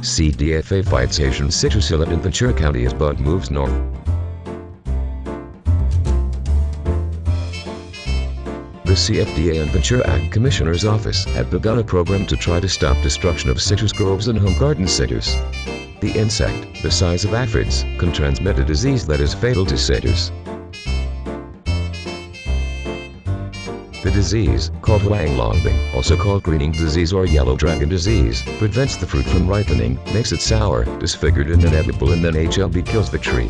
CDFA fights Asian Citrus Psyllid in Ventura County as bud moves north. The CFDA and Ventura Ag Commissioner's Office have begun a program to try to stop destruction of citrus groves and home garden citrus. The insect, the size of aphids, can transmit a disease that is fatal to citrus. The disease, called Huanglongbing, also called greening disease or yellow dragon disease, prevents the fruit from ripening, makes it sour, disfigured and inedible, and then HLB kills the tree.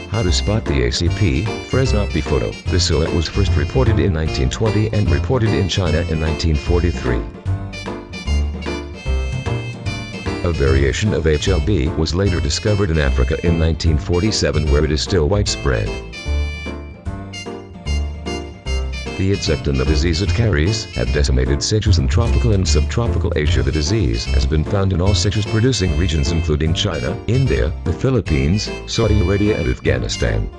How to spot the ACP, Fresno photo. The psyllid was first reported in 1920 and reported in China in 1943. A variation of HLB was later discovered in Africa in 1947, where it is still widespread. The insect and the disease it carries have decimated citrus in tropical and subtropical Asia. The disease has been found in all citrus-producing regions including China, India, the Philippines, Saudi Arabia and Afghanistan.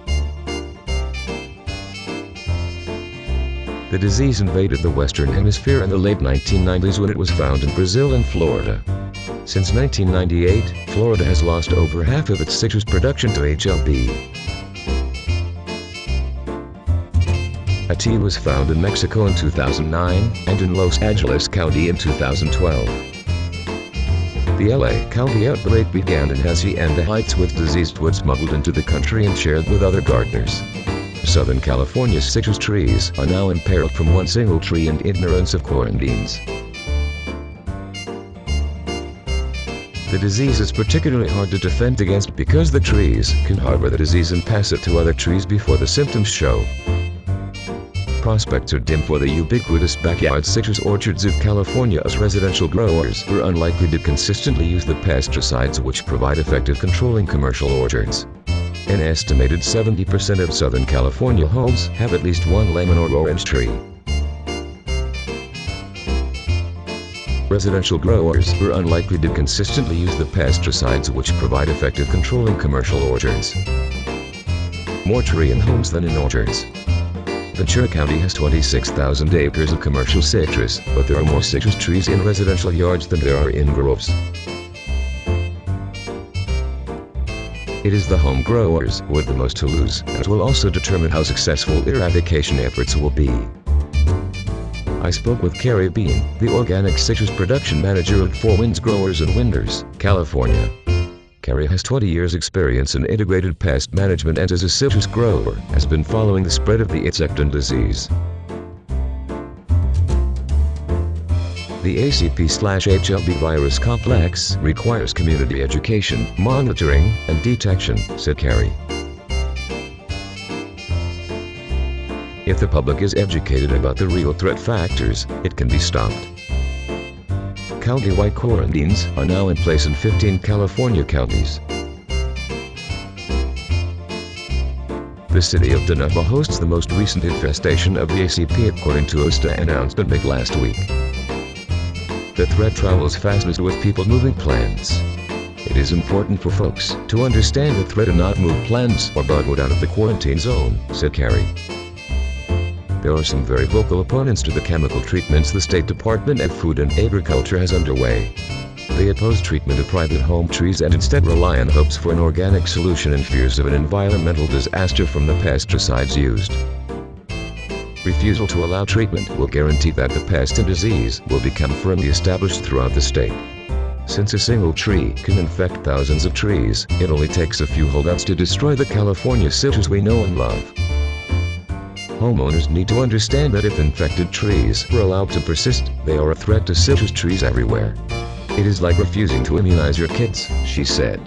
The disease invaded the Western Hemisphere in the late 1990s when it was found in Brazil and Florida. Since 1998, Florida has lost over half of its citrus production to HLB. A tea was found in Mexico in 2009, and in Los Angeles County in 2012. The LA County outbreak began in Hacienda Heights with diseased wood smuggled into the country and shared with other gardeners. Southern California's citrus trees are now imperiled from one single tree and ignorance of quarantines. The disease is particularly hard to defend against because the trees can harbor the disease and pass it to other trees before the symptoms show. Prospects are dim for the ubiquitous backyard citrus orchards of California, as residential growers are unlikely to consistently use the pesticides which provide effective control in commercial orchards. An estimated 70% of Southern California homes have at least one lemon or orange tree. Residential growers are unlikely to consistently use the pesticides which provide effective control in commercial orchards. More tree in homes than in orchards. Ventura County has 26,000 acres of commercial citrus, but there are more citrus trees in residential yards than there are in groves. It is the home growers who have the most to lose, and it will also determine how successful eradication efforts will be. I spoke with Kerry Beane, the organic citrus production manager at Four Winds Growers in Winters, California. Kerry has 20 years experience in integrated pest management and as a citrus grower has been following the spread of the insect and disease. The ACP/HLB virus complex requires community education, monitoring, and detection, said Kerry. If the public is educated about the real threat factors, it can be stopped. County-wide quarantines are now in place in 15 California counties. The city of Inedible hosts the most recent infestation of the ACP according to OSTA announcement made last week. The threat travels fastest with people moving plants. It is important for folks to understand the threat and not move plants or budwood out of the quarantine zone, said Kerry. There are some very vocal opponents to the chemical treatments the State Department of Food and Agriculture has underway. They oppose treatment of private home trees and instead rely on hopes for an organic solution and fears of an environmental disaster from the pesticides used. Refusal to allow treatment will guarantee that the pest and disease will become firmly established throughout the state. Since a single tree can infect thousands of trees, it only takes a few holdouts to destroy the California citrus we know and love. Homeowners need to understand that if infected trees are allowed to persist, they are a threat to citrus trees everywhere. It is like refusing to immunize your kids, she said.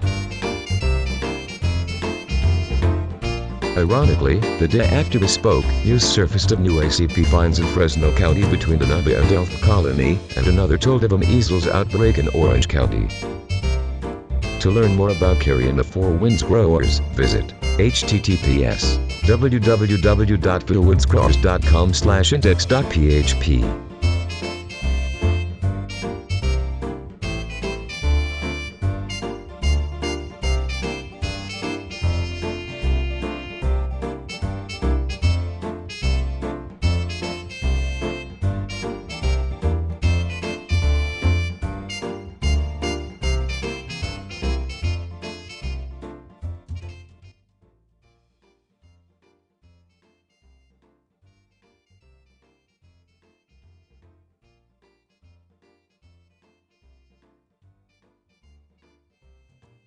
Ironically, the day after we spoke, news surfaced of new ACP finds in Fresno County between Denaba and Elf Colony, and another told of a measles outbreak in Orange County. To learn more about Kerry and the Four Winds Growers, visit https://www.fourwindsgrowers.com/index.php.